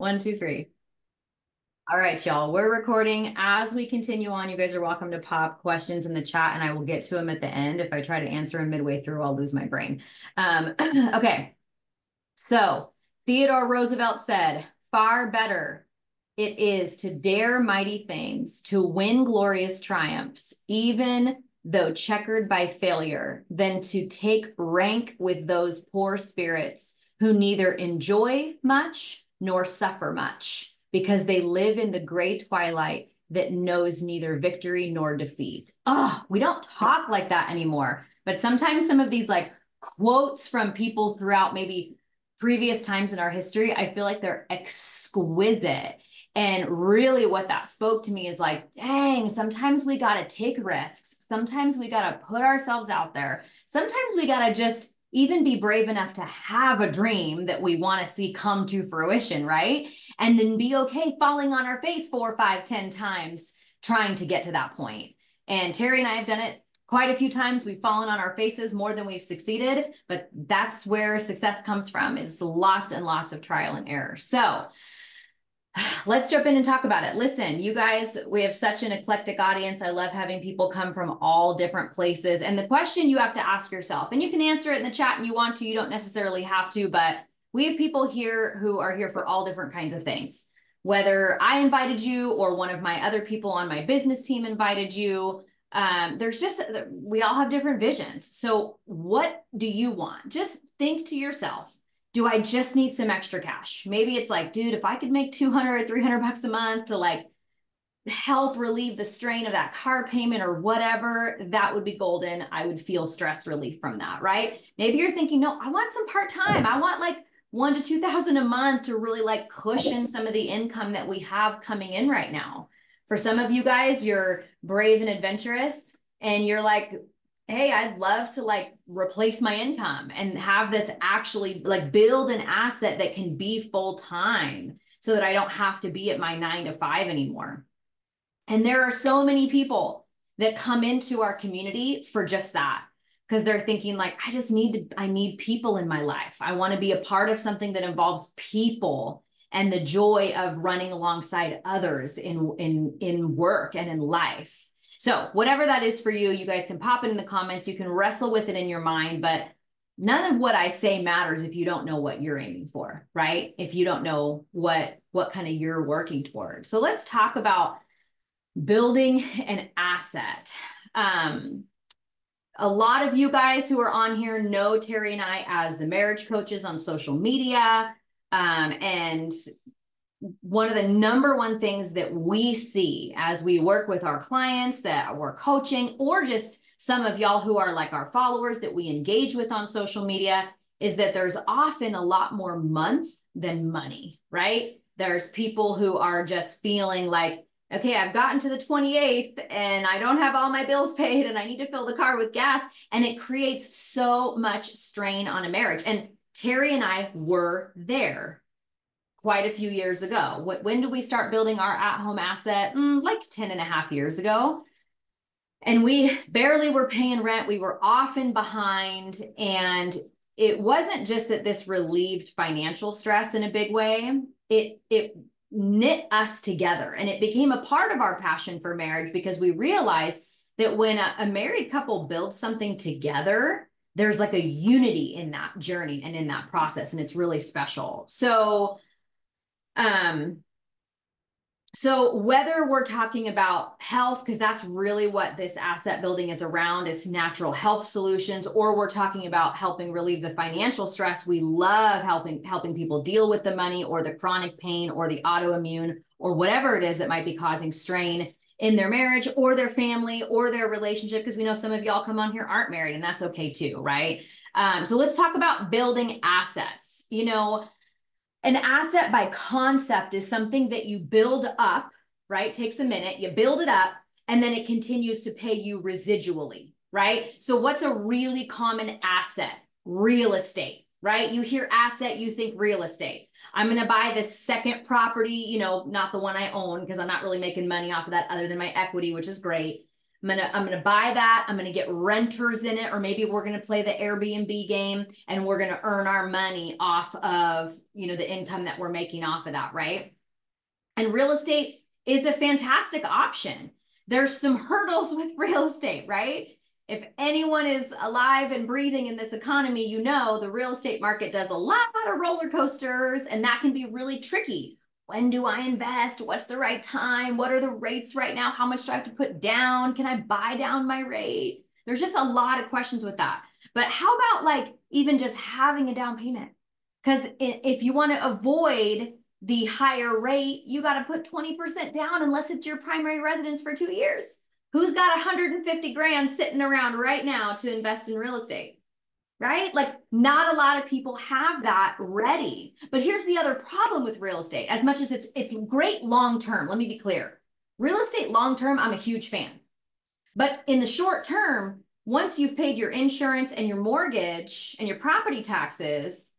One, two, three. All right, y'all. We're recording. As we continue on, you guys are welcome to pop questions in the chat, and I will get to them at the end. If I try to answer them midway through, I'll lose my brain. Okay. So Theodore Roosevelt said, "Far better it is to dare mighty things, to win glorious triumphs, even though checkered by failure, than to take rank with those poor spirits who neither enjoy much nor suffer much, because they live in the gray twilight that knows neither victory nor defeat." Oh, we don't talk like that anymore. But sometimes some of these like quotes from people throughout maybe previous times in our history, I feel like they're exquisite. And really what that spoke to me is like, dang, sometimes we got to take risks. Sometimes we got to put ourselves out there. Sometimes we got to just even be brave enough to have a dream that we want to see come to fruition, right? And then be okay falling on our face 4, 5, 10 times trying to get to that point. And Terry and I have done it quite a few times. We've fallen on our faces more than we've succeeded, but that's where success comes from, is lots and lots of trial and error. So let's jump in and talk about it. Listen, you guys, we have such an eclectic audience. I love having people come from all different places. And the question you have to ask yourself, and you can answer it in the chat and you want to, you don't necessarily have to, but we have people here who are here for all different kinds of things. Whether I invited you or one of my other people on my business team invited you, we all have different visions. So what do you want? Just think to yourself, do I just need some extra cash? Maybe it's like, dude, if I could make 200 or 300 bucks a month to like help relieve the strain of that car payment or whatever, that would be golden. I would feel stress relief from that, right? Maybe you're thinking, no, I want some part-time. I want like 1 to 2,000 a month to really like cushion some of the income that we have coming in right now. For some of you guys, you're brave and adventurous and you're like, hey, I'd love to like replace my income and have this actually like build an asset that can be full time so that I don't have to be at my 9 to 5 anymore. And there are so many people that come into our community for just that, because they're thinking like, I need people in my life. I want to be a part of something that involves people and the joy of running alongside others in work and in life. So whatever that is for you, you guys can pop it in the comments. You can wrestle with it in your mind, but none of what I say matters if you don't know what you're aiming for, right? If you don't know what kind of you're working toward. So let's talk about building an asset. A lot of you guys who are on here know Terry and I as the marriage coaches on social media. And one of the number one things that we see as we work with our clients that we're coaching, or just some of y'all who are like our followers that we engage with on social media, is that there's often a lot more month than money, right? There's people who are just feeling like, okay, I've gotten to the 28th and I don't have all my bills paid and I need to fill the car with gas. And it creates so much strain on a marriage. And Terry and I were there quite a few years ago. When did we start building our at-home asset? Like 10 and a half years ago. And we barely were paying rent. We were often behind. And it wasn't just that this relieved financial stress in a big way. It knit us together. And it became a part of our passion for marriage, because we realized that when a married couple builds something together, there's like a unity in that journey and in that process. And it's really special. So whether we're talking about health, because that's really what this asset building is around, is natural health solutions, or we're talking about helping relieve the financial stress, we love helping people deal with the money or the chronic pain or the autoimmune or whatever it is that might be causing strain in their marriage or their family or their relationship, because we know some of y'all come on here aren't married, and that's okay too, right? So let's talk about building assets. You know, an asset by concept is something that you build up, right? Takes a minute, you build it up, and then it continues to pay you residually, right? So what's a really common asset? Real estate, right? You hear asset, you think real estate. I'm going to buy this second property, you know, not the one I own, because I'm not really making money off of that other than my equity, which is great. I'm gonna buy that. I'm gonna get renters in it, or maybe we're gonna play the Airbnb game and we're gonna earn our money off of, you know, the income that we're making off of that, right? And real estate is a fantastic option. There's some hurdles with real estate, right? If anyone is alive and breathing in this economy, you know the real estate market does a lot of roller coasters, and that can be really tricky. When do I invest? What's the right time? What are the rates right now? How much do I have to put down? Can I buy down my rate? There's just a lot of questions with that. But how about like even just having a down payment? Because if you want to avoid the higher rate, you got to put 20% down unless it's your primary residence for 2 years. Who's got 150 grand sitting around right now to invest in real estate? Right? Like not a lot of people have that ready. But here's the other problem with real estate. As much as it's great long-term, let me be clear. Real estate long-term, I'm a huge fan. But in the short term, once you've paid your insurance and your mortgage and your property taxes,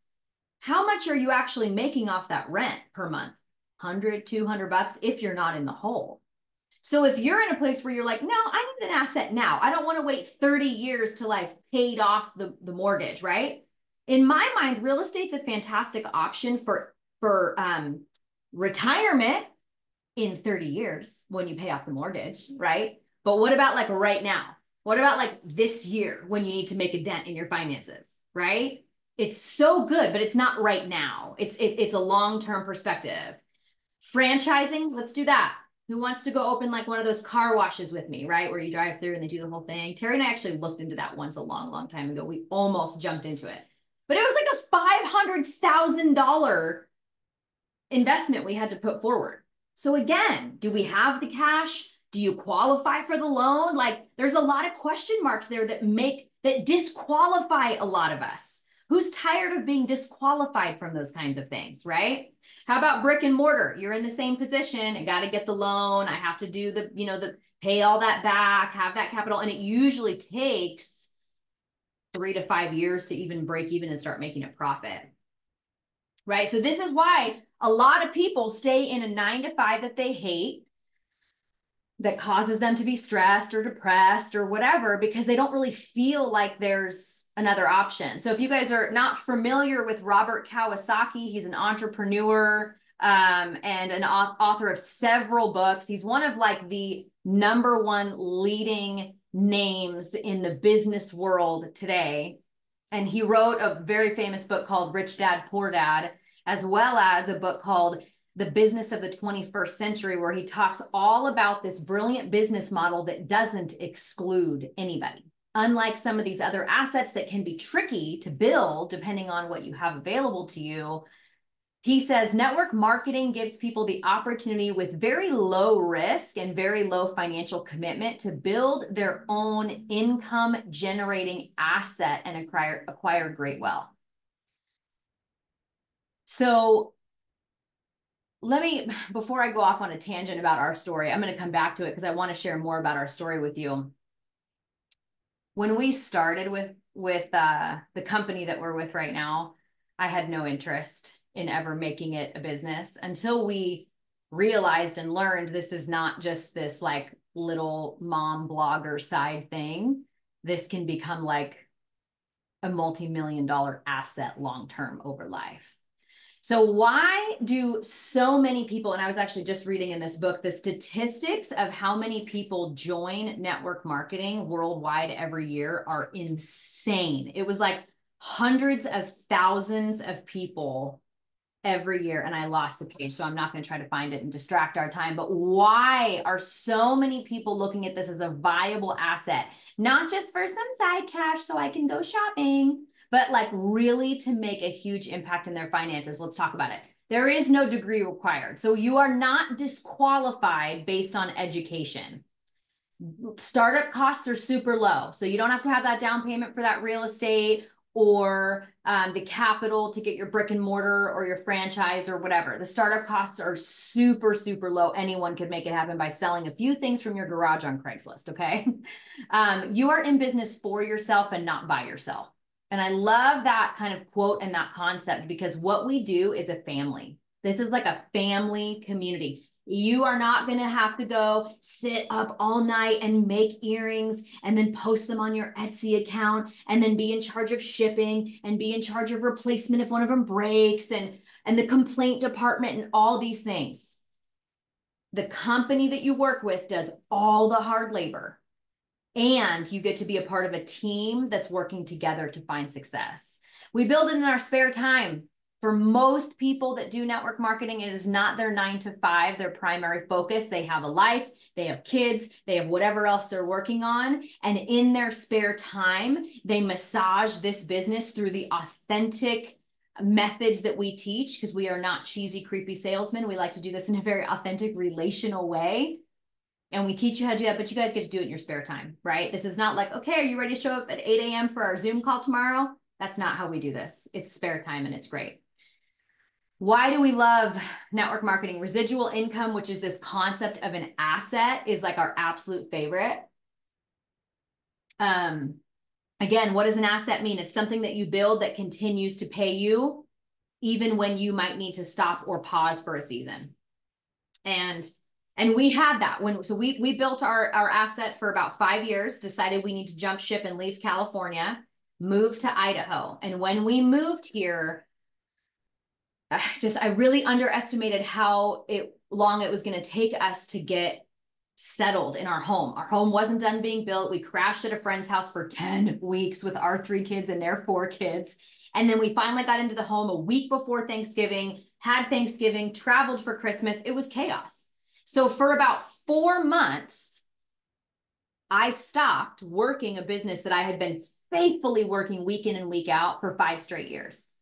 how much are you actually making off that rent per month? 100, 200 bucks if you're not in the hole. So if you're in a place where you're like, no, I need an asset now. I don't want to wait 30 years till I've paid off the mortgage, right? In my mind, real estate's a fantastic option for retirement in 30 years when you pay off the mortgage, right? But what about like right now? What about like this year when you need to make a dent in your finances, right? It's so good, but it's not right now. It's a long-term perspective. Franchising, let's do that. Who wants to go open like one of those car washes with me, right? Where you drive through and they do the whole thing. Terry and I actually looked into that once a long, long time ago. We almost jumped into it. But it was like a $500,000 investment we had to put forward. So again, do we have the cash? Do you qualify for the loan? Like there's a lot of question marks there that disqualify a lot of us. Who's tired of being disqualified from those kinds of things, right? How about brick and mortar? You're in the same position. I got to get the loan. I have to do pay all that back, have that capital. And it usually takes 3 to 5 years to even break even and start making a profit, right? So this is why a lot of people stay in a 9 to 5 that they hate, that causes them to be stressed or depressed or whatever, because they don't really feel like there's another option. So if you guys are not familiar with Robert Kiyosaki, he's an entrepreneur and an author of several books. He's one of like the #1 leading names in the business world today. And he wrote a very famous book called Rich Dad, Poor Dad, as well as a book called The Business of the 21st Century, where he talks all about this brilliant business model that doesn't exclude anybody. Unlike some of these other assets that can be tricky to build depending on what you have available to you, he says network marketing gives people the opportunity with very low risk and very low financial commitment to build their own income generating asset and acquire great wealth. So before I go off on a tangent about our story, I'm going to come back to it because I want to share more about our story with you. When we started with the company that we're with right now, I had no interest in ever making it a business until we realized and learned this is not just this like little mom blogger side thing. This can become like a multi-million-dollar asset long-term over life. So why do so many people, and I was actually just reading in this book, the statistics of how many people join network marketing worldwide every year are insane. It was like hundreds of thousands of people every year, and I lost the page, so I'm not going to try to find it and distract our time. But why are so many people looking at this as a viable asset? Not just for some side cash so I can go shopping, but like really to make a huge impact in their finances. Let's talk about it. There is no degree required. So you are not disqualified based on education. Startup costs are super low. So you don't have to have that down payment for that real estate or the capital to get your brick and mortar or your franchise or whatever. The startup costs are super, super low. Anyone could make it happen by selling a few things from your garage on Craigslist, okay? You are in business for yourself and not by yourself. And I love that kind of quote and that concept because what we do is a family. This is like a family community. You are not going to have to go sit up all night and make earrings and then post them on your Etsy account and then be in charge of shipping and be in charge of replacement if one of them breaks and the complaint department and all these things. The company that you work with does all the hard labor, and you get to be a part of a team that's working together to find success. We build it in our spare time. For most people that do network marketing, it is not their 9 to 5, their primary focus. They have a life, they have kids, they have whatever else they're working on. And in their spare time, they massage this business through the authentic methods that we teach, because we are not cheesy, creepy salesmen. We like to do this in a very authentic, relational way. And we teach you how to do that, but you guys get to do it in your spare time, right? This is not like, okay, are you ready to show up at 8 a.m. for our Zoom call tomorrow? That's not how we do this. It's spare time and it's great. Why do we love network marketing? Residual income, which is this concept of an asset, is like our absolute favorite. Again, what does an asset mean? It's something that you build that continues to pay you even when you might need to stop or pause for a season. And we had that so we built our asset for about 5 years, decided we need to jump ship and leave California, move to Idaho. And when we moved here, I really underestimated how long it was going to take us to get settled in our home. Our home wasn't done being built. We crashed at a friend's house for 10 weeks with our 3 kids and their 4 kids. And then we finally got into the home a week before Thanksgiving, had Thanksgiving, traveled for Christmas. It was chaos. So for about 4 months, I stopped working a business that I had been faithfully working week in and week out for 5 straight years.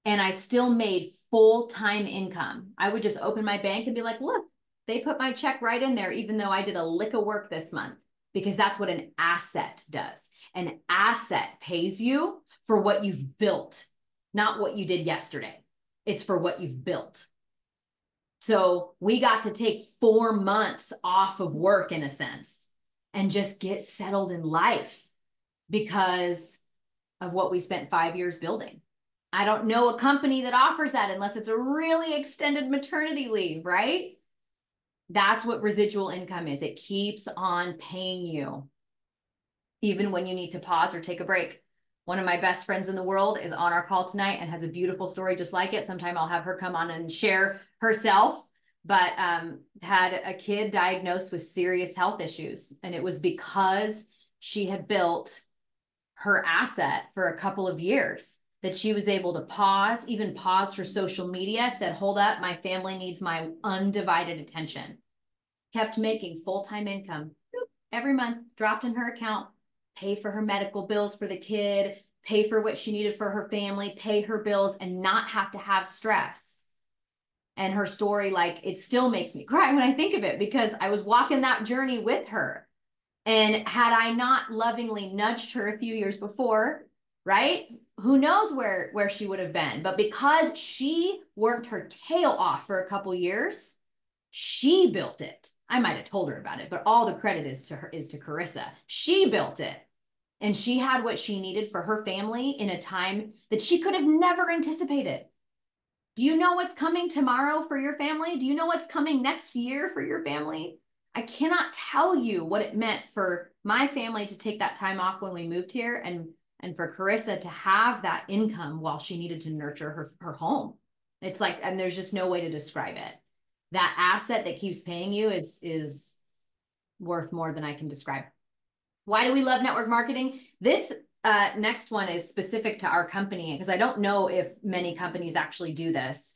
And I still made full-time income. I would just open my bank and be like, look, they put my check right in there, even though I did a lick of work this month, because that's what an asset does. An asset pays you for what you've built, not what you did yesterday. It's for what you've built. So we got to take 4 months off of work, in a sense, and just get settled in life because of what we spent 5 years building. I don't know a company that offers that unless it's a really extended maternity leave, right? That's what residual income is. It keeps on paying you, even when you need to pause or take a break. One of my best friends in the world is on our call tonight and has a beautiful story just like it. Sometime I'll have her come on and share herself, but had a kid diagnosed with serious health issues. And it was because she had built her asset for a couple of years that she was able to pause, even paused her social media, said, hold up, my family needs my undivided attention. Kept making full-time income every month, dropped in her account, pay for her medical bills for the kid, pay for what she needed for her family, pay her bills, and not have to have stress. And her story, like, it still makes me cry when I think of it, because I was walking that journey with her. And had I not lovingly nudged her a few years before, right? Who knows where she would have been. But because she worked her tail off for a couple years, she built it. I might have told her about it, but all the credit is to Carissa. She built it. And she had what she needed for her family in a time that she could have never anticipated. Do you know what's coming tomorrow for your family? Do you know what's coming next year for your family? I cannot tell you what it meant for my family to take that time off when we moved here, and for Carissa to have that income while she needed to nurture her home. It's like, and there's just no way to describe it. That asset that keeps paying you is worth more than I can describe. Why do we love network marketing? This next one is specific to our company, because I don't know if many companies actually do this.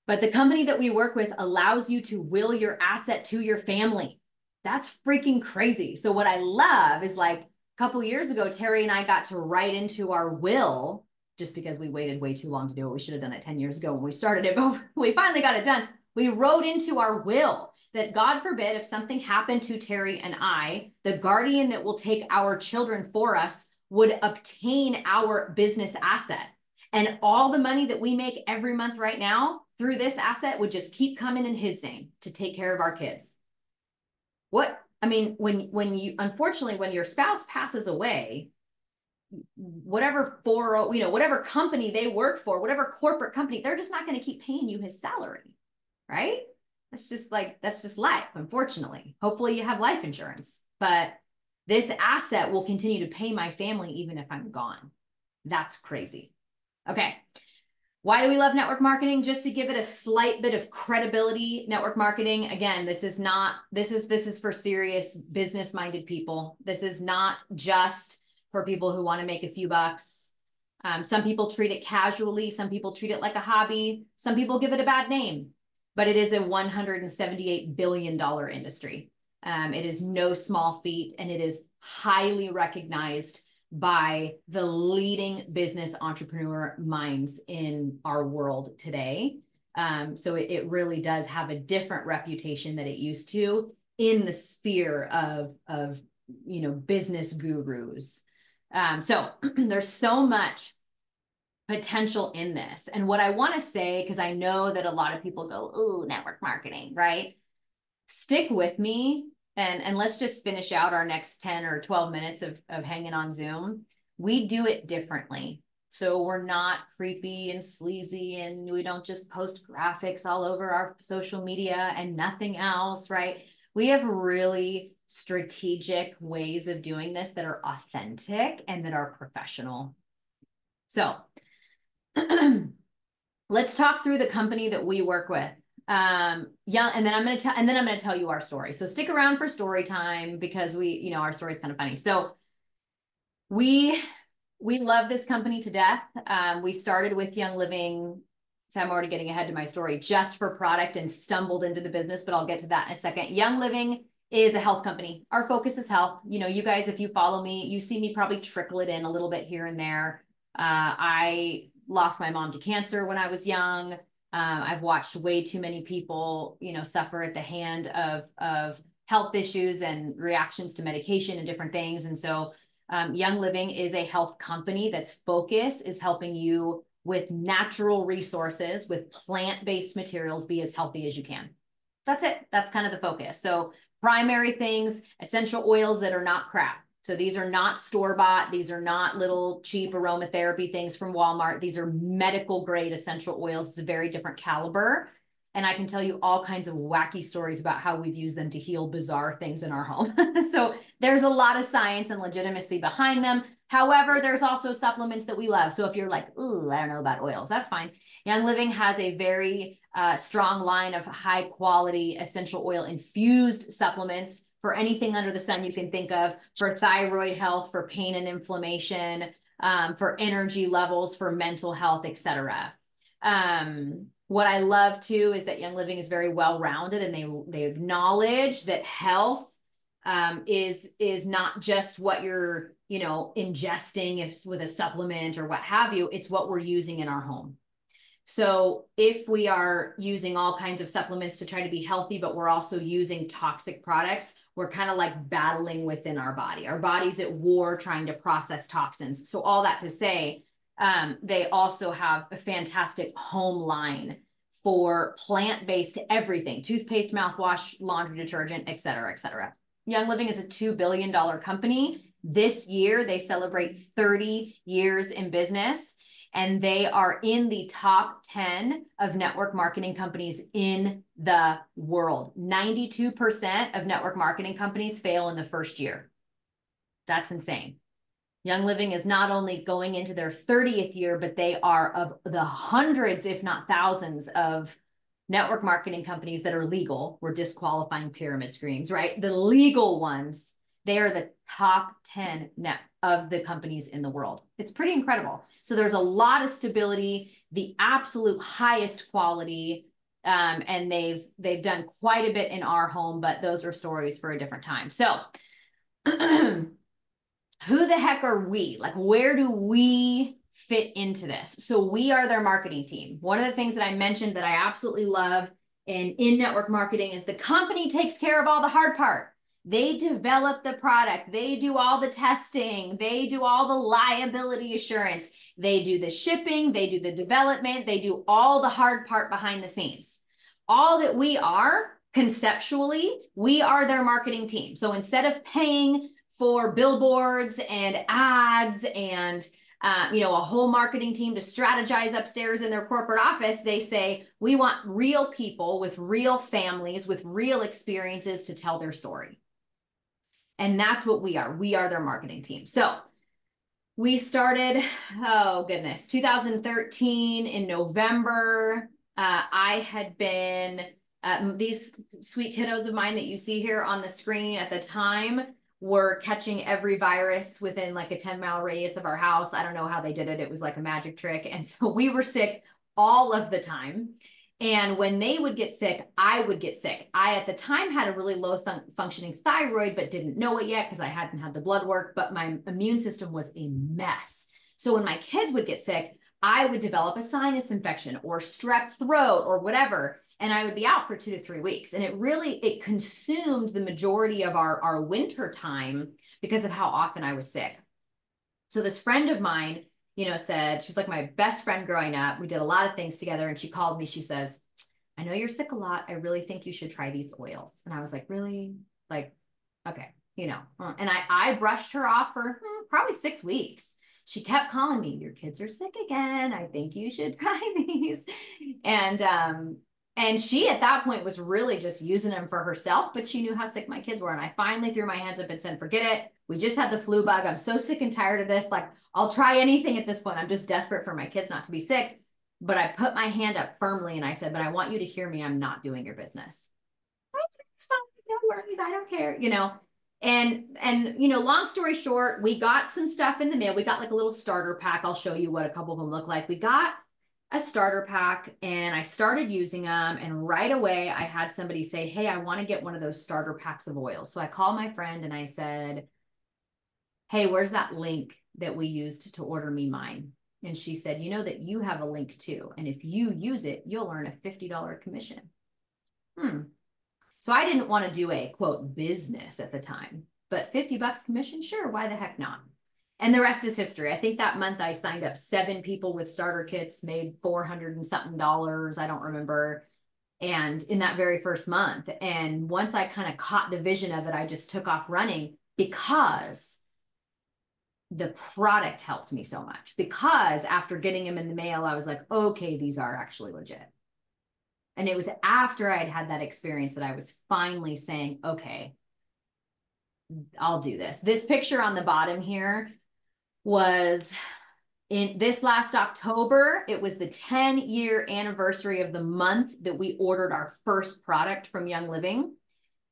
But the company that we work with allows you to will your asset to your family. That's freaking crazy. So what I love is, like, a couple years ago, Terry and I got to write into our will, just because we waited way too long to do it. We should have done it 10 years ago when we started it, but we finally got it done. We wrote into our will that, God forbid, if something happened to Terry and I, the guardian that will take our children for us would obtain our business asset. And all the money that we make every month right now through this asset would just keep coming in his name to take care of our kids. When you, unfortunately, when your spouse passes away, whatever whatever company they work for, whatever corporate company, they're just not going to keep paying you his salary, right? That's just life, unfortunately. Hopefully you have life insurance, but this asset will continue to pay my family even if I'm gone. That's crazy. Okay. Why do we love network marketing? Just to give it a slight bit of credibility. Network marketing, again, this is for serious business-minded people. This is not just for people who want to make a few bucks. Some people treat it casually. Some people treat it like a hobby. Some people give it a bad name, but it is a $178 billion industry. It is no small feat, and it is highly recognized by the leading business entrepreneur minds in our world today. So it really does have a different reputation than it used to in the sphere of business gurus. So there's so much potential in this. And what I want to say, because I know that a lot of people go, ooh, network marketing, right? Stick with me. And let's just finish out our next 10 or 12 minutes of hanging on Zoom. We do it differently. So we're not creepy and sleazy, and we don't just post graphics all over our social media and nothing else, right? We have really strategic ways of doing this that are authentic and that are professional. So let's talk through the company that we work with. And then I'm going to tell you our story. So stick around for story time, because our story is kind of funny. So we love this company to death. We started with Young Living. So I'm already getting ahead to my story, just for product, and stumbled into the business, but I'll get to that in a second. Young Living is a health company. Our focus is health. You guys, if you follow me, you see me probably trickle it in a little bit here and there. I lost my mom to cancer when I was young. I've watched way too many people, suffer at the hand of health issues and reactions to medication and different things. And so Young Living is a health company that's focus is helping you with natural resources, with plant-based materials, be as healthy as you can. That's it. That's kind of the focus. So primary things, essential oils that are not crap. So these are not store-bought. These are not little cheap aromatherapy things from Walmart. These are medical grade essential oils. It's a very different caliber. And I can tell you all kinds of wacky stories about how we've used them to heal bizarre things in our home. So there's a lot of science and legitimacy behind them. However, there's also supplements that we love. So if you're like, ooh, I don't know about oils, that's fine. Young Living has a very strong line of high quality essential oil infused supplements for anything under the sun you can think of, for thyroid health, for pain and inflammation, for energy levels, for mental health, etc. What I love too is that Young Living is very well-rounded, and they acknowledge that health is not just what you're ingesting with a supplement or what have you. It's what we're using in our home. So if we are using all kinds of supplements to try to be healthy, but we're also using toxic products, we're kind of like battling within our body. Our body's at war trying to process toxins. So all that to say, they also have a fantastic home line for plant-based everything: toothpaste, mouthwash, laundry detergent, et cetera, et cetera. Young Living is a $2 billion company. This year, they celebrate 30 years in business, and they are in the top 10 of network marketing companies in the world. 92% of network marketing companies fail in the first year. That's insane. Young Living is not only going into their 30th year, but they are of the hundreds, if not thousands, of network marketing companies that are legal. We're disqualifying pyramid schemes, right? The legal ones, they are the top 10 of the companies in the world. It's pretty incredible. So there's a lot of stability, the absolute highest quality, and they've done quite a bit in our home, but those are stories for a different time. So who the heck are we? Like, where do we fit into this? So we are their marketing team. One of the things that I mentioned that I absolutely love in network marketing is the company takes care of all the hard part. They develop the product. They do all the testing. They do all the liability assurance. They do the shipping. They do the development. They do all the hard part behind the scenes. All that we are, conceptually, we are their marketing team. So instead of paying for billboards and ads and you know, a whole marketing team to strategize upstairs in their corporate office. They say, we want real people with real families, with real experiences to tell their story. And that's what we are. We are their marketing team. So we started, oh goodness, 2013 in November. I had been, these sweet kiddos of mine that you see here on the screen at the time were catching every virus within like a 10-mile radius of our house. I don't know how they did it. It was like a magic trick. And so we were sick all of the time. And when they would get sick, I would get sick. I, at the time, had a really low functioning thyroid, but didn't know it yet because I hadn't had the blood work, but my immune system was a mess. So when my kids would get sick, I would develop a sinus infection or strep throat or whatever, and I would be out for 2 to 3 weeks. And it consumed the majority of our winter time because of how often I was sick. So this friend of mine, you know, said, she's like my best friend growing up. We did a lot of things together. And she called me, she says, I know you're sick a lot. I really think you should try these oils. And I was like, really? Like, okay, you know. And I brushed her off for probably 6 weeks. She kept calling me, your kids are sick again. I think you should try these. And she, at that point, was really just using them for herself, but she knew how sick my kids were. And I finally threw my hands up and said, forget it. We just had the flu bug. I'm so sick and tired of this. Like, I'll try anything at this point. I'm just desperate for my kids not to be sick. But I put my hand up firmly and I said, but I want you to hear me. I'm not doing your business. Oh, it's fine. No worries. I don't care, you know. And, you know, long story short, we got some stuff in the mail. We got like a little starter pack. I'll show you what a couple of them look like. We got a starter pack and I started using them. And right away I had somebody say, hey, I want to get one of those starter packs of oil. So I called my friend and I said, hey, where's that link that we used to order me mine? And she said, you know that you have a link too. And if you use it, you'll earn a $50 commission. So I didn't want to do a quote business at the time, but $50 commission, sure, why the heck not? And the rest is history. I think that month I signed up 7 people with starter kits, made $400 and something, I don't remember. And in that very first month. And once I kind of caught the vision of it, I just took off running because the product helped me so much. Because after getting them in the mail, I was like, okay, these are actually legit. And it was after I'd had that experience that I was finally saying, okay, I'll do this. This picture on the bottom here was in this last October. It was the 10-year anniversary of the month that we ordered our first product from Young Living.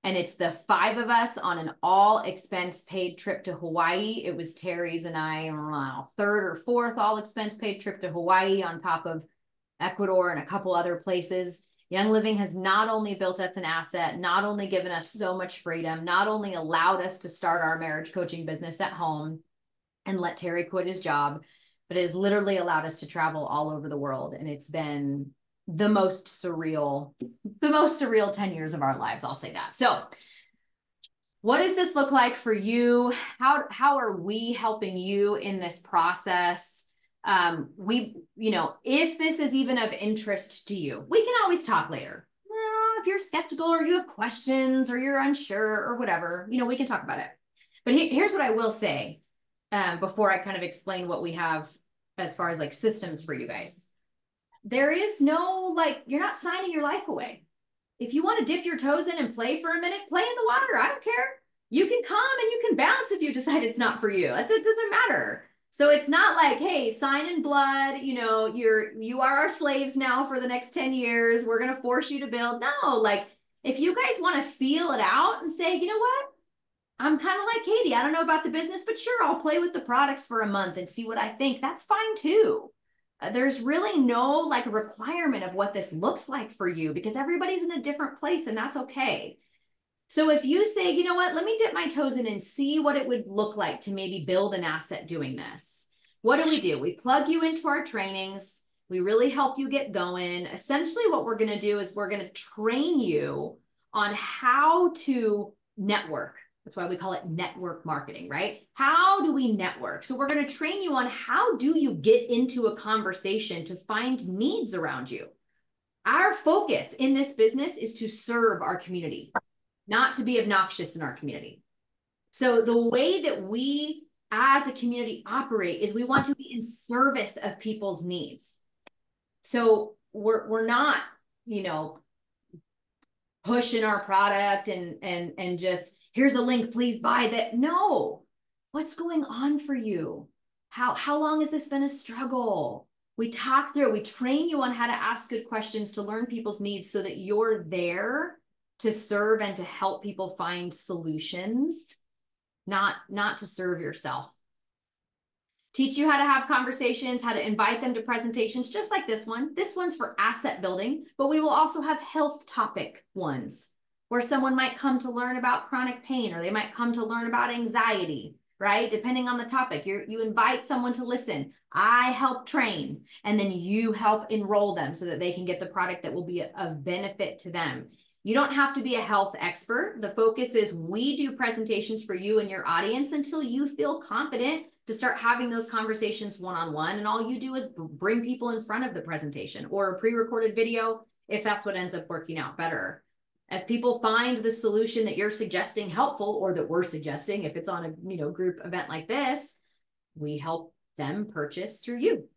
And it's the 5 of us on an all expense paid trip to Hawaii. It was Terry's and I, wow, 3rd or 4th all expense paid trip to Hawaii on top of Ecuador and a couple other places. Young Living has not only built us an asset, not only given us so much freedom, not only allowed us to start our marriage coaching business at home and let Terry quit his job, but it has literally allowed us to travel all over the world. And it's been the most surreal 10 years of our lives. I'll say that. So what does this look like for you? How are we helping you in this process? You know, if this is even of interest to you, we can always talk later. If you're skeptical or you have questions or you're unsure or whatever, you know, we can talk about it. But here's what I will say before I kind of explain what we have as far as like systems for you guys. There is no, like, you're not signing your life away. If you want to dip your toes in and play for a minute, play in the water. I don't care. You can come and you can bounce if you decide it's not for you. It doesn't matter. So it's not like, hey, sign in blood, you know, you are our slaves now for the next 10 years. We're going to force you to build. No, like if you guys want to feel it out and say, you know what? I'm kind of like Katie. I don't know about the business, but sure, I'll play with the products for a month and see what I think. That's fine too. There's really no like requirement of what this looks like for you because everybody's in a different place and that's okay. So if you say, you know what, let me dip my toes in and see what it would look like to maybe build an asset doing this. What do? We plug you into our trainings. We really help you get going. Essentially what we're going to do is we're going to train you on how to network. That's why we call it network marketing, right? How do we network? So we're going to train you on how do you get into a conversation to find needs around you. Our focus in this business is to serve our community, not to be obnoxious in our community. So the way that we as a community operate is we want to be in service of people's needs. So we're not, you know, pushing our product and just here's a link, please buy that. No, what's going on for you? How long has this been a struggle? We talk through it. We train you on how to ask good questions to learn people's needs so that you're there to serve and to help people find solutions, not to serve yourself. Teach you how to have conversations, how to invite them to presentations, just like this one. This one's for asset building, but we will also have health topic ones where someone might come to learn about chronic pain, or they might come to learn about anxiety, right? Depending on the topic, you invite someone to listen. I help train, and then you help enroll them so that they can get the product that will be of benefit to them. You don't have to be a health expert. The focus is we do presentations for you and your audience until you feel confident to start having those conversations one-on-one. And all you do is bring people in front of the presentation or a pre-recorded video if that's what ends up working out better. As people find the solution that you're suggesting helpful, or that we're suggesting, if it's on a group event like this, we help them purchase through you.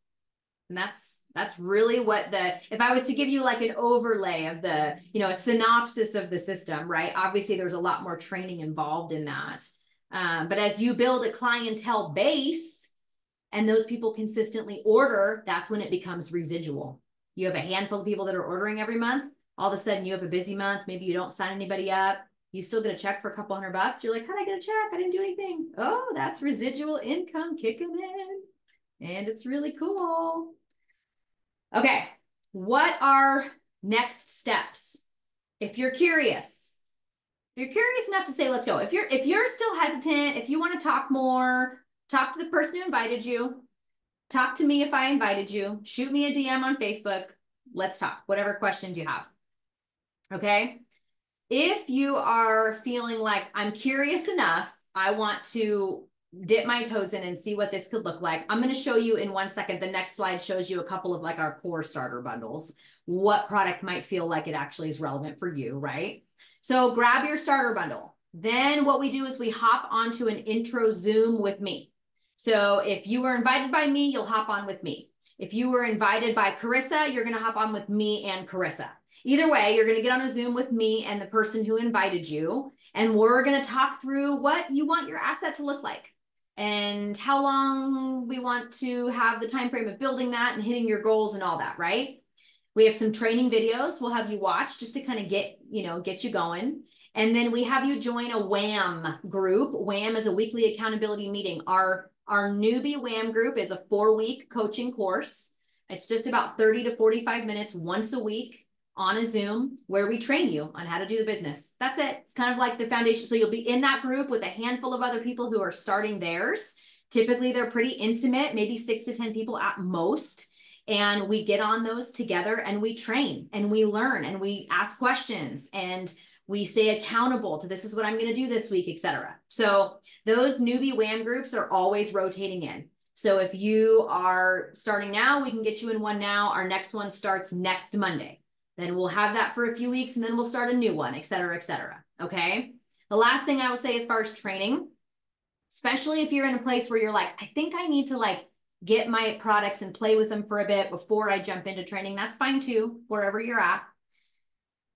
And that's really what if I was to give you like an overlay of the, a synopsis of the system, right? Obviously there's a lot more training involved in that. But as you build a clientele base and those people consistently order, that's when it becomes residual. You have a handful of people that are ordering every month. All of a sudden you have a busy month. Maybe you don't sign anybody up. You still get a check for a couple $100. You're like, how'd I get a check? I didn't do anything. Oh, that's residual income kicking in. And it's really cool. Okay, what are next steps? If you're curious enough to say, let's go. If you're still hesitant, if you want to talk more, talk to the person who invited you, talk to me if I invited you, shoot me a DM on Facebook. Let's talk, whatever questions you have. Okay. If you are feeling like I'm curious enough, I want to dip my toes in and see what this could look like. I'm going to show you in 1 second. The next slide shows you a couple of like our core starter bundles, what product might feel like it actually is relevant for you, right? So grab your starter bundle. Then what we do is we hop onto an intro Zoom with me. So if you were invited by me, you'll hop on with me. If you were invited by Carissa, you're going to hop on with me and Carissa. Either way, you're going to get on a Zoom with me and the person who invited you, and we're going to talk through what you want your asset to look like and how long we want to have the time frame of building that and hitting your goals and all that, right? We have some training videos we'll have you watch just to kind of get you going. And then we have you join a WHAM group. WHAM is a weekly accountability meeting. Our newbie WHAM group is a 4-week coaching course. It's just about 30 to 45 minutes once a week on a Zoom where we train you on how to do the business. That's it. It's kind of like the foundation. So you'll be in that group with a handful of other people who are starting theirs. Typically, they're pretty intimate, maybe 6 to 10 people at most. And we get on those together and we train and we learn and we ask questions and we stay accountable to this is what I'm going to do this week, etc. So those newbie WHAM groups are always rotating in. So if you are starting now, we can get you in one now. Our next one starts next Monday. Then we'll have that for a few weeks and then we'll start a new one, et cetera, et cetera. Okay. The last thing I will say as far as training, especially if you're in a place where you're like, I think I need to like get my products and play with them for a bit before I jump into training. That's fine too, wherever you're at.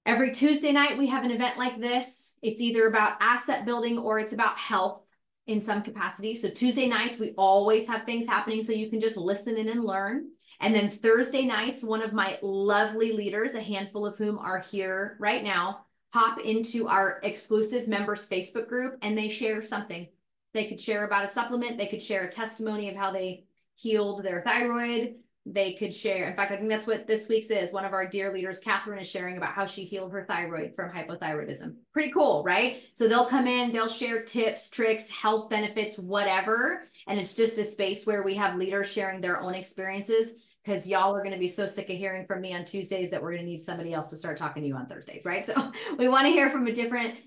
Every Tuesday night, we have an event like this. It's either about asset building or it's about health in some capacity. So Tuesday nights, we always have things happening so you can just listen in and learn. And then Thursday nights, one of my lovely leaders, a handful of whom are here right now, hop into our exclusive members Facebook group and they share something. They could share about a supplement. They could share a testimony of how they healed their thyroid. They could share, in fact, I think that's what this week's is. One of our dear leaders, Catherine, is sharing about how she healed her thyroid from hypothyroidism. Pretty cool, right? So they'll come in, they'll share tips, tricks, health benefits, whatever. And it's just a space where we have leaders sharing their own experiences because y'all are going to be so sick of hearing from me on Tuesdays that we're going to need somebody else to start talking to you on Thursdays, right? So we want to hear from a different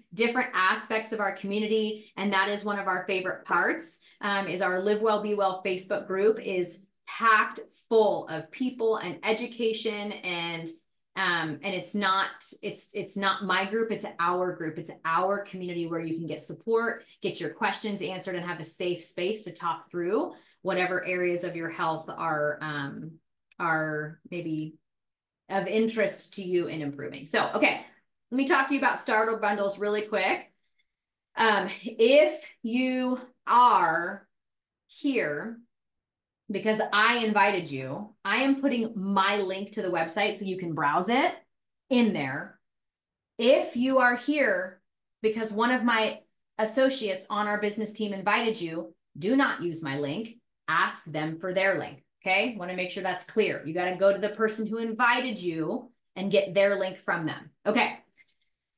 aspects of our community. And that is one of our favorite parts, is our Live Well, Be Well Facebook group is packed full of people and education and And it's not my group, it's our group. It's our community where you can get support, get your questions answered, and have a safe space to talk through whatever areas of your health are maybe of interest to you in improving. So, okay, let me talk to you about starter bundles really quick. If you are here because I invited you, I am putting my link to the website so you can browse it in there. If you are here because one of my associates on our business team invited you, do not use my link. Ask them for their link. Okay. Want to make sure that's clear. You got to go to the person who invited you and get their link from them. Okay.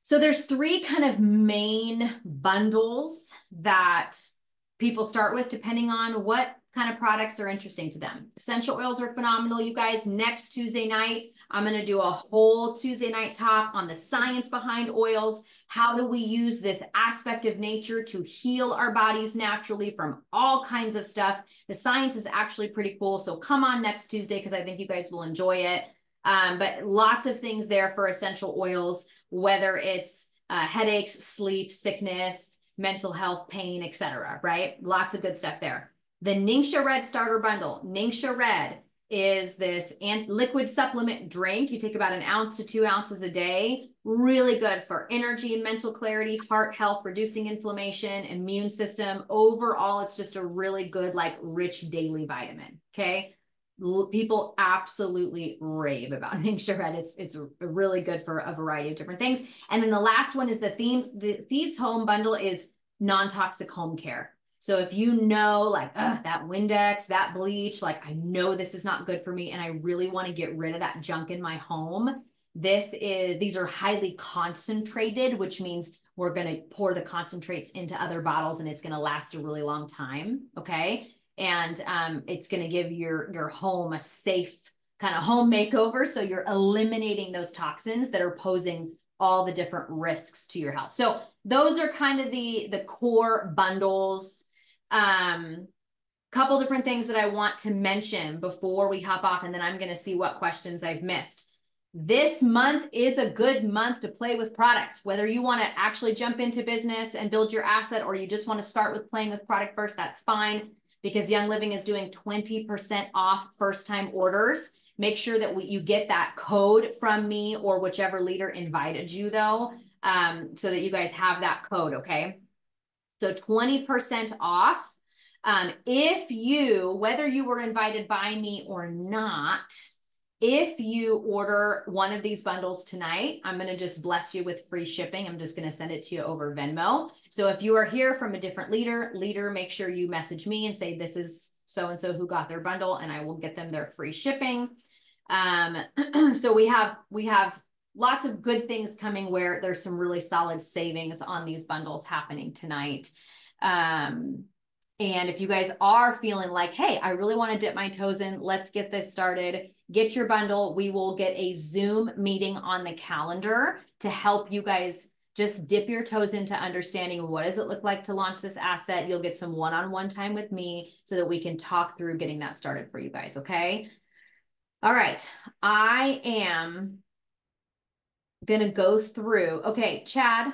So there's three kind of main bundles that people start with depending on what kind of products are interesting to them. Essential oils are phenomenal, you guys. Next Tuesday night, I'm going to do a whole Tuesday night talk on the science behind oils. How do we use this aspect of nature to heal our bodies naturally from all kinds of stuff? The science is actually pretty cool. So come on next Tuesday because I think you guys will enjoy it. But lots of things there for essential oils, whether it's headaches, sleep, sickness, mental health, pain, etc. Right? Lots of good stuff there. The Ningxia Red Starter Bundle. Ningxia Red is this liquid supplement drink. You take about 1 ounce to 2 ounces a day. Really good for energy and mental clarity, heart health, reducing inflammation, immune system. Overall, it's just a really good, like, rich daily vitamin. Okay. People absolutely rave about Ningxia Red. It's really good for a variety of different things. And then the last one is the Thieves Home Bundle is non-toxic home care. So if you know, like, that Windex, that bleach, like, I know this is not good for me and I really want to get rid of that junk in my home. These are highly concentrated, which means we're going to pour the concentrates into other bottles and it's going to last a really long time. Okay. And it's going to give your home a safe kind of home makeover. So you're eliminating those toxins that are posing all the different risks to your health. So those are kind of the core bundles. Couple different things that I want to mention before we hop off, and then I'm going to see what questions I've missed. This month is a good month to play with products. Whether you want to actually jump into business and build your asset, or you just want to start with playing with product first, that's fine, because Young Living is doing 20% off first-time orders. Make sure that you get that code from me or whichever leader invited you, though, so that you guys have that code, okay? So 20% off. If you, whether you were invited by me or not, if you order one of these bundles tonight, I'm going to just bless you with free shipping. I'm just going to send it to you over Venmo. So if you are here from a different leader, make sure you message me and say, this is so-and-so who got their bundle, and I will get them their free shipping. So we have lots of good things coming where there's some really solid savings on these bundles happening tonight. And if you guys are feeling like, hey, I really want to dip my toes in, let's get this started. Get your bundle. We will get a Zoom meeting on the calendar to help you guys just dip your toes into understanding what does it look like to launch this asset. You'll get some one-on-one time with me so that we can talk through getting that started for you guys, okay? All right. I am going to go through. Okay, Chad,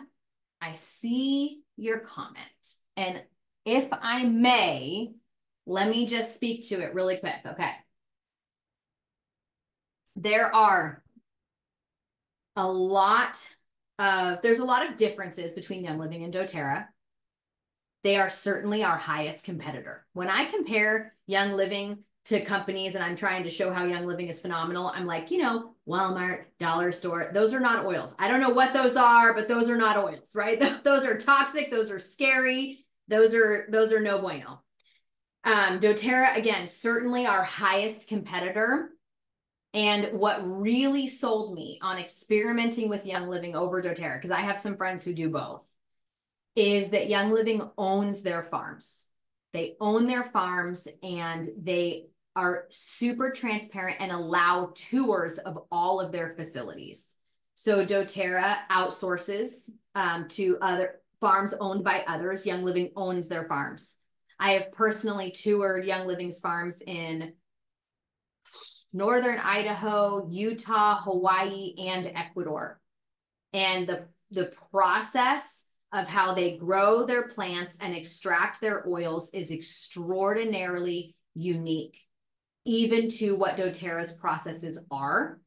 I see your comment. And if I may, let me just speak to it really quick. Okay. There's a lot of differences between Young Living and doTERRA. They are certainly our highest competitor. When I compare Young Living to companies and I'm trying to show how Young Living is phenomenal, I'm like, Walmart, dollar store, those are not oils. I don't know what those are, but those are not oils, right? Those are toxic. Those are scary. Those are no bueno. doTERRA, again, certainly our highest competitor. And what really sold me on experimenting with Young Living over doTERRA, because I have some friends who do both, is that Young Living owns their farms. They own their farms and they are super transparent and allow tours of all of their facilities. So doTERRA outsources to other farms owned by others. Young Living owns their farms. I have personally toured Young Living's farms in Northern Idaho, Utah, Hawaii, and Ecuador. And the process of how they grow their plants and extract their oils is extraordinarily unique, even to what doTERRA's processes are.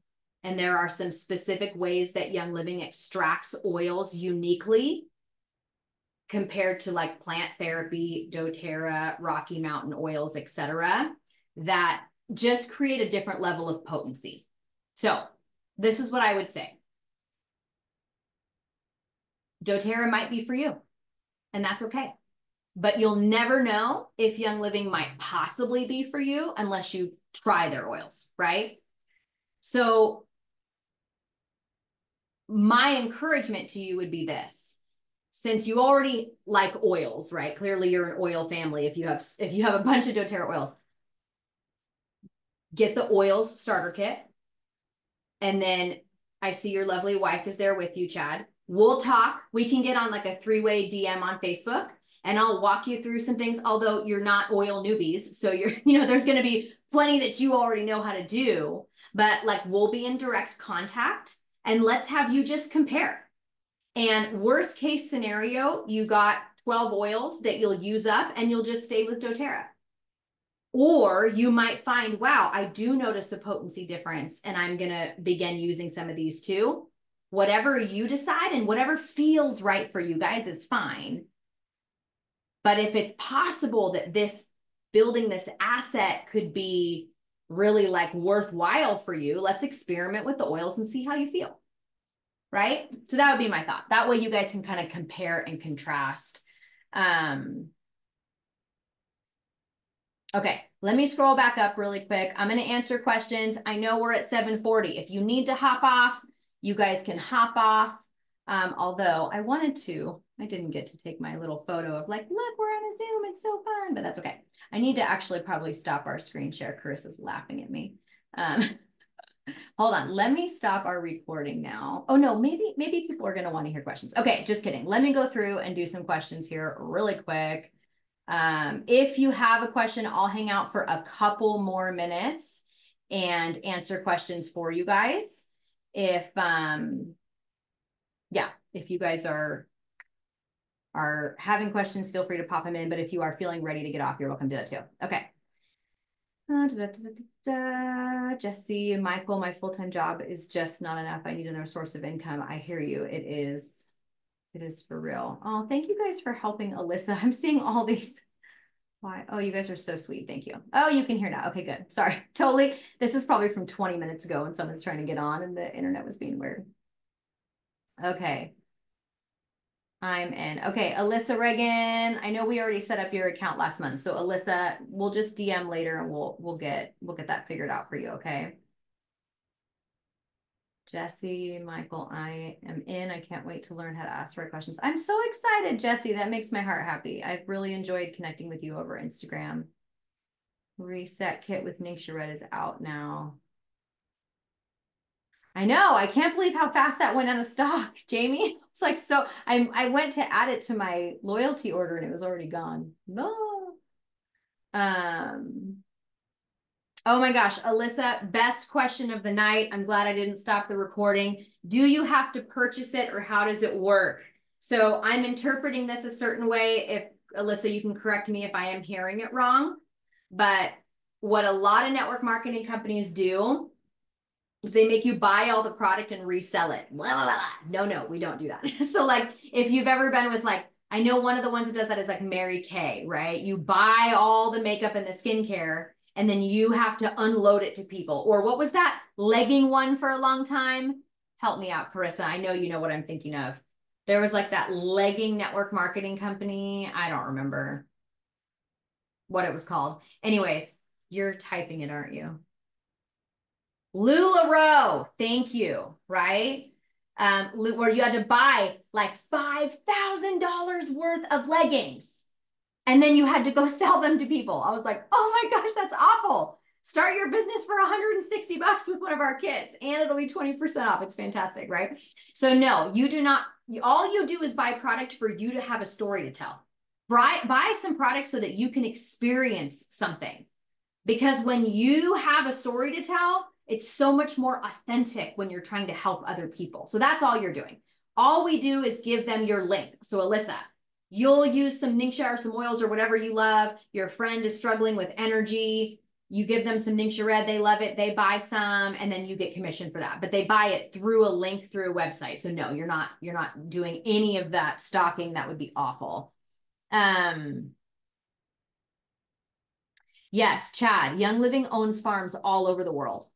And there are some specific ways that Young Living extracts oils uniquely compared to like plant therapy, doTERRA, Rocky Mountain oils, etc., that just create a different level of potency. So this is what I would say. doTERRA might be for you, and that's okay. But you'll never know if Young Living might possibly be for you unless you try their oils, right? So my encouragement to you would be this. Since you already like oils, right? Clearly you're an oil family. If you have a bunch of doTERRA oils, get the oils starter kit. And then I see your lovely wife is there with you, Chad. We'll talk. We can get on like a 3-way DM on Facebook, and I'll walk you through some things, although you're not oil newbies. So there's going to be plenty that you already know how to do, but like we'll be in direct contact, and let's have you just compare. And worst case scenario, you got 12 oils that you'll use up and you'll just stay with doTERRA. Or you might find, wow, I do notice a potency difference and I'm going to begin using some of these too. Whatever you decide and whatever feels right for you guys is fine. But if it's possible that building this asset could be really like worthwhile for you, let's experiment with the oils and see how you feel. Right? So that would be my thought. That way you guys can kind of compare and contrast. Okay, let me scroll back up really quick. I'm going to answer questions. I know we're at 7:40. If you need to hop off, you guys can hop off. Although I didn't get to take my little photo of like, look, we're on a Zoom. It's so fun, but that's okay. I need to actually probably stop our screen share. Carissa's laughing at me. Hold on. Let me stop our recording now. Oh no, maybe people are going to want to hear questions. Okay, just kidding. Let me go through and do some questions here really quick. If you have a question, I'll hang out for a couple more minutes and answer questions for you guys. If you guys are having questions, feel free to pop them in. But if you are feeling ready to get off, you're welcome to do that too. Okay. Jesse, Michael, my full-time job is just not enough. I need another source of income. I hear you. It is for real. Oh, thank you guys for helping Alyssa. I'm seeing all these. Why? Oh, you guys are so sweet. Thank you. Oh, you can hear now. Okay, good. Sorry. Totally. This is probably from 20 minutes ago and someone's trying to get on and the internet was being weird. Okay. I'm in. Okay, Alyssa Reagan. I know we already set up your account last month. So Alyssa, we'll just DM later and we'll get that figured out for you, okay? Jesse, Michael, I am in. I can't wait to learn how to ask the right questions. I'm so excited, Jesse. That makes my heart happy. I've really enjoyed connecting with you over Instagram. Reset kit with Ningxia Red is out now. I know. I can't believe how fast that went out of stock, Jamie. It's like, so I went to add it to my loyalty order and it was already gone. No. Oh my gosh, Alyssa, best question of the night. I'm glad I didn't stop the recording. Do you have to purchase it or how does it work? So I'm interpreting this a certain way. If Alyssa, you can correct me if I am hearing it wrong. But what a lot of network marketing companies do is they make you buy all the product and resell it. Blah, blah, blah. No, we don't do that. So like if you've ever been with like, I know one of the ones that does that is like Mary Kay, right? You buy all the makeup and the skincare and then you have to unload it to people. Or what was that legging one for a long time? Help me out, Carissa. I know you know what I'm thinking of. There was like that legging network marketing company. I don't remember what it was called. Anyways, you're typing it, aren't you? LuLaRoe, thank you, right? Where you had to buy like $5,000 worth of leggings. And then you had to go sell them to people. I was like, oh my gosh, that's awful. Start your business for $160 with one of our kits and it'll be 20% off. It's fantastic, right? So no, you do not, all you do is buy product for you to have a story to tell. Buy some products so that you can experience something. Because when you have a story to tell, it's so much more authentic when you're trying to help other people. So that's all you're doing. All we do is give them your link. So Alyssa, you'll use some Ningxia or some oils or whatever you love. Your friend is struggling with energy. You give them some Ningxia Red, they love it, they buy some, and then you get commission for that. But they buy it through a link through a website. So no, you're not doing any of that stocking. That would be awful. Yes, Chad, Young Living owns farms all over the world.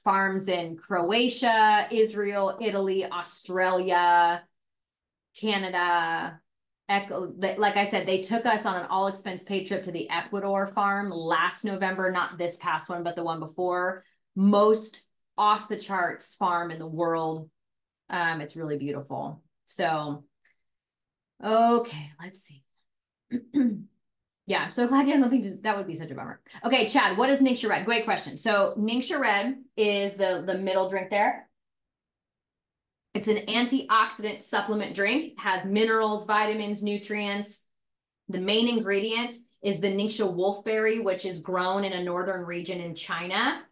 Farms in Croatia, Israel, Italy, Australia, Canada. Like I said, they took us on an all expense paid trip to the Ecuador farm last November, not this past one, but the one before. Most off the charts farm in the world. It's really beautiful. So, okay, let's see. Yeah, I'm so glad you're looking. That would be such a bummer. Okay, Chad, what is Ningxia Red? Great question. So Ningxia Red is the middle drink there. It's an antioxidant supplement drink. It has minerals, vitamins, nutrients. The main ingredient is the Ningxia wolfberry, which is grown in a northern region in China.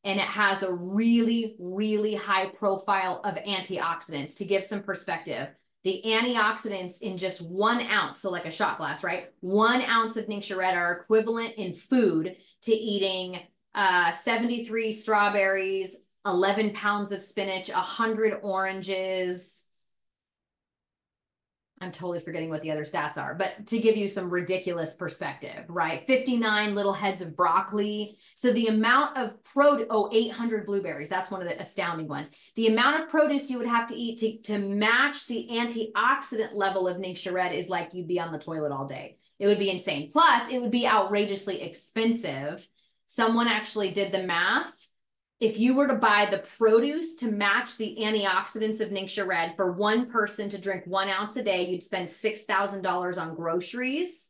And it has a really, really high profile of antioxidants. To give some perspective, the antioxidants in just 1 ounce, so like a shot glass, right? 1 ounce of Ningxia Red are equivalent in food to eating 73 strawberries, 11 pounds of spinach, 100 oranges. I'm totally forgetting what the other stats are, but to give you some ridiculous perspective, right? 59 little heads of broccoli. So the amount of 800 blueberries. That's one of the astounding ones. The amount of produce you would have to eat to match the antioxidant level of Ningxia Red is like you'd be on the toilet all day. It would be insane. Plus, it would be outrageously expensive. Someone actually did the math. If you were to buy the produce to match the antioxidants of Ningxia Red for one person to drink 1 ounce a day, you'd spend $6,000 on groceries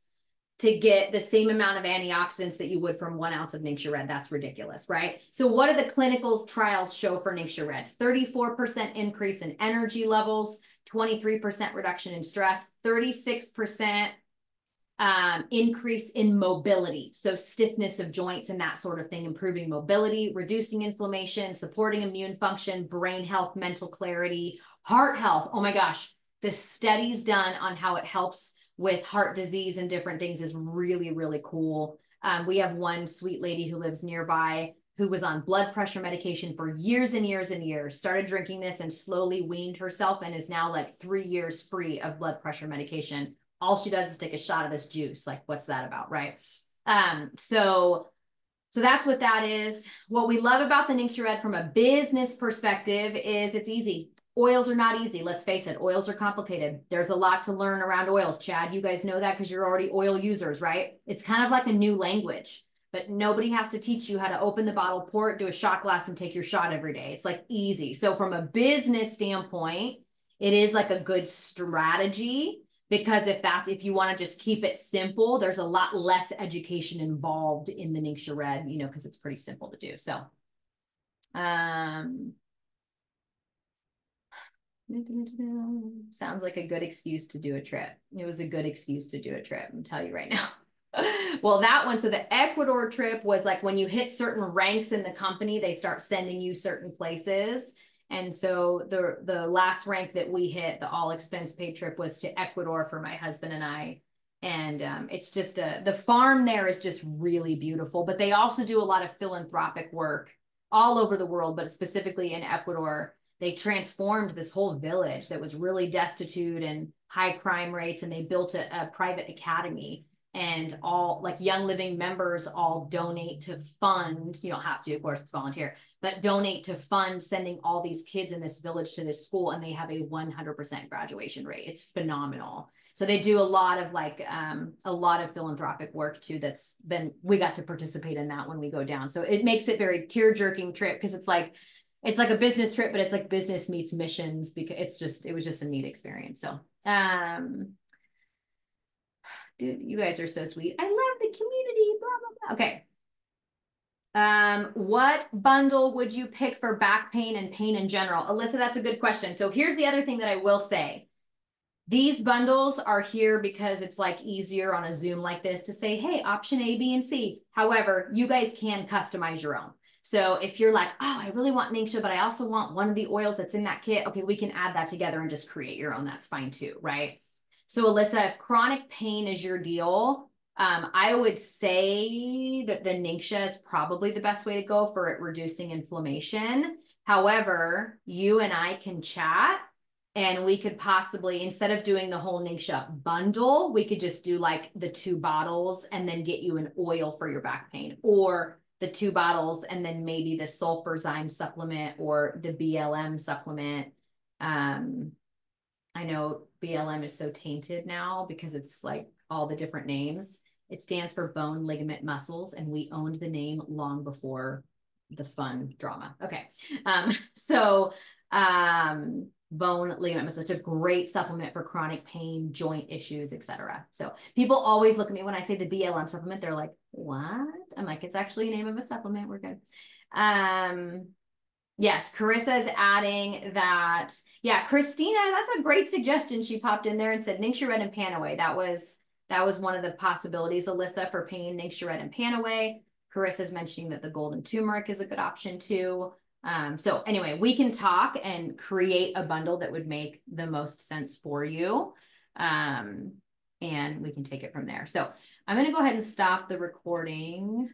to get the same amount of antioxidants that you would from 1 ounce of Ningxia Red. That's ridiculous, right? So what do the clinical trials show for Ningxia Red? 34% increase in energy levels, 23% reduction in stress, 36% increase in mobility. So stiffness of joints and that sort of thing, improving mobility, reducing inflammation, supporting immune function, brain health, mental clarity, heart health. Oh my gosh, the studies done on how it helps with heart disease and different things is really, really cool. We have one sweet lady who lives nearby who was on blood pressure medication for years and years and years, started drinking this and slowly weaned herself and is now like 3 years free of blood pressure medication. All she does is take a shot of this juice. Like, what's that about, right? So that's what that is. What we love about the Ningxia Red from a business perspective is it's easy. Oils are not easy. Let's face it. Oils are complicated. There's a lot to learn around oils. Chad, you guys know that because you're already oil users, right? It's kind of like a new language, but nobody has to teach you how to open the bottle, pour it, do a shot glass, and take your shot every day. It's like easy. So from a business standpoint, it is like a good strategy. Because if you want to just keep it simple, there's a lot less education involved in the Ningxia Red, you know, because it's pretty simple to do. So, sounds like a good excuse to do a trip. It was a good excuse to do a trip, I'm telling you right now. Well, that one, so the Ecuador trip was like when you hit certain ranks in the company, they start sending you certain places. And so the last rank that we hit, the all expense paid trip, was to Ecuador for my husband and I. And it's just the farm there is just really beautiful, but they also do a lot of philanthropic work all over the world, but specifically in Ecuador. They transformed this whole village that was really destitute and high crime rates, and they built a private academy. And all like Young Living members all donate to fund, you don't have to, of course, it's volunteer, but donate to fund sending all these kids in this village to this school, and they have a 100% graduation rate. It's phenomenal. So they do a lot of philanthropic work too. We got to participate in that when we go down. So it makes it very tear-jerking trip because it's like a business trip, but it's like business meets missions because it was just a neat experience. So, dude, you guys are so sweet. I love the community, blah, blah, blah. Okay. What bundle would you pick for back pain and pain in general? Alyssa, that's a good question. So here's the other thing that I will say. These bundles are here because it's like easier on a Zoom like this to say, hey, option A, B, and C. However, you guys can customize your own. So if you're like, oh, I really want Ningxia, but I also want one of the oils that's in that kit, okay, we can add that together and just create your own. That's fine too, right? So Alyssa, if chronic pain is your deal, I would say that the Ningxia is probably the best way to go for it reducing inflammation. However, you and I can chat and we could possibly, instead of doing the whole Ningxia bundle, we could just do like the 2 bottles and then get you an oil for your back pain, or the 2 bottles and then maybe the sulfurzyme supplement or the BLM supplement. I know BLM is so tainted now because it's like all the different names. It stands for bone, ligament, muscles, and we owned the name long before the fun drama. Okay. So bone, ligament, muscles, it's a great supplement for chronic pain, joint issues, etc. So people always look at me when I say the BLM supplement, they're like, what? I'm like, it's actually a name of a supplement. We're good. Yes, Carissa is adding that. Yeah, Christina, that's a great suggestion. She popped in there and said Ningxia Red and Panaway. That was one of the possibilities, Alyssa, for pain, Ningxia Red and Panaway. Carissa's mentioning that the golden turmeric is a good option too. So anyway, we can talk and create a bundle that would make the most sense for you. And we can take it from there. So I'm going to go ahead and stop the recording.